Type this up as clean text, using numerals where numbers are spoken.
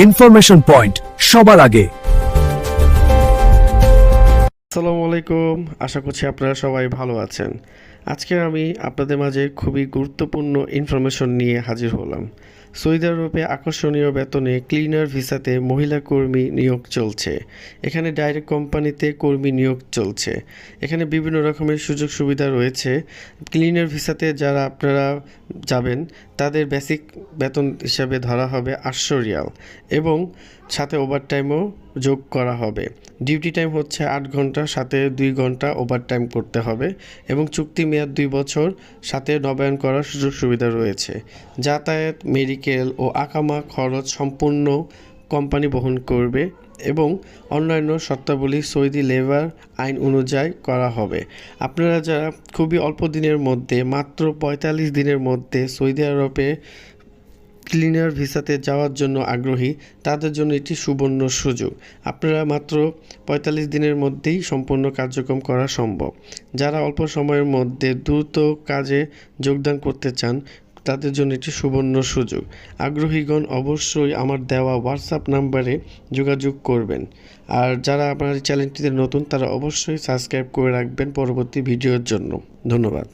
Information point, সবার আগে। আসসালামু আলাইকুম, আশা করছি আপনারা সবাই ভালো আছেন। আজকে আমি আপনাদের মাঝে খুবই গুরুত্বপূর্ণ ইনফরমেশন নিয়ে হাজির হলাম। সৌদি আরবে আকর্ষণীয় বেতনে ক্লিনার ভিসাতে মহিলা কর্মী নিয়োগ চলছে। এখানে ডাইরেক্ট কোম্পানিতে কর্মী নিয়োগ চলছে। এখানে বিভিন্ন রকমের সুযোগ সুবিধা রয়েছে। ক্লিনার ভিসাতে যারা আপনারা যাবেন তাদের বেসিক বেতন হিসাবে ধরা হবে 800 রিয়াল এবং সাথে ওভারটাইমও যোগ করা হবে। ডিউটি টাইম হচ্ছে 8 ঘন্টা, সাথে 2 ঘন্টা ওভারটাইম করতে হবে এবং চুক্তি মেয়াদ 2 বছর, সাথে নবায়ন করার সুযোগ সুবিধা রয়েছে। যাতায়াত, মেডিকেল ও আকামা খরচ সম্পূর্ণ কোম্পানি বহন করবে এবং অন্যান্য শর্তাবলী সৌদি লেবার আইন অনুযায়ী করা হবে। আপনারা যারা খুবই অল্প দিনের মধ্যে, মাত্র 45 দিনের মধ্যে সৌদি আরবে ক্লিনার ভিসাতে যাওয়ার জন্য আগ্রহী, তাদের জন্য এটি সুবর্ণ সুযোগ। আপনারা মাত্র 45 দিনের মধ্যেই সম্পূর্ণ কার্যক্রম করা সম্ভব। যারা অল্প সময়ের মধ্যে দ্রুত কাজে যোগদান করতে চান তাদের জন্য এটি সুবর্ণ সুযোগ। আগ্রহীগণ অবশ্যই আমার দেওয়া হোয়াটসঅ্যাপ নাম্বারে যোগাযোগ করবেন। আর যারা আমার চ্যানেলটিতে নতুন তারা অবশ্যই সাবস্ক্রাইব করে রাখবেন পরবর্তী ভিডিওর জন্য। ধন্যবাদ।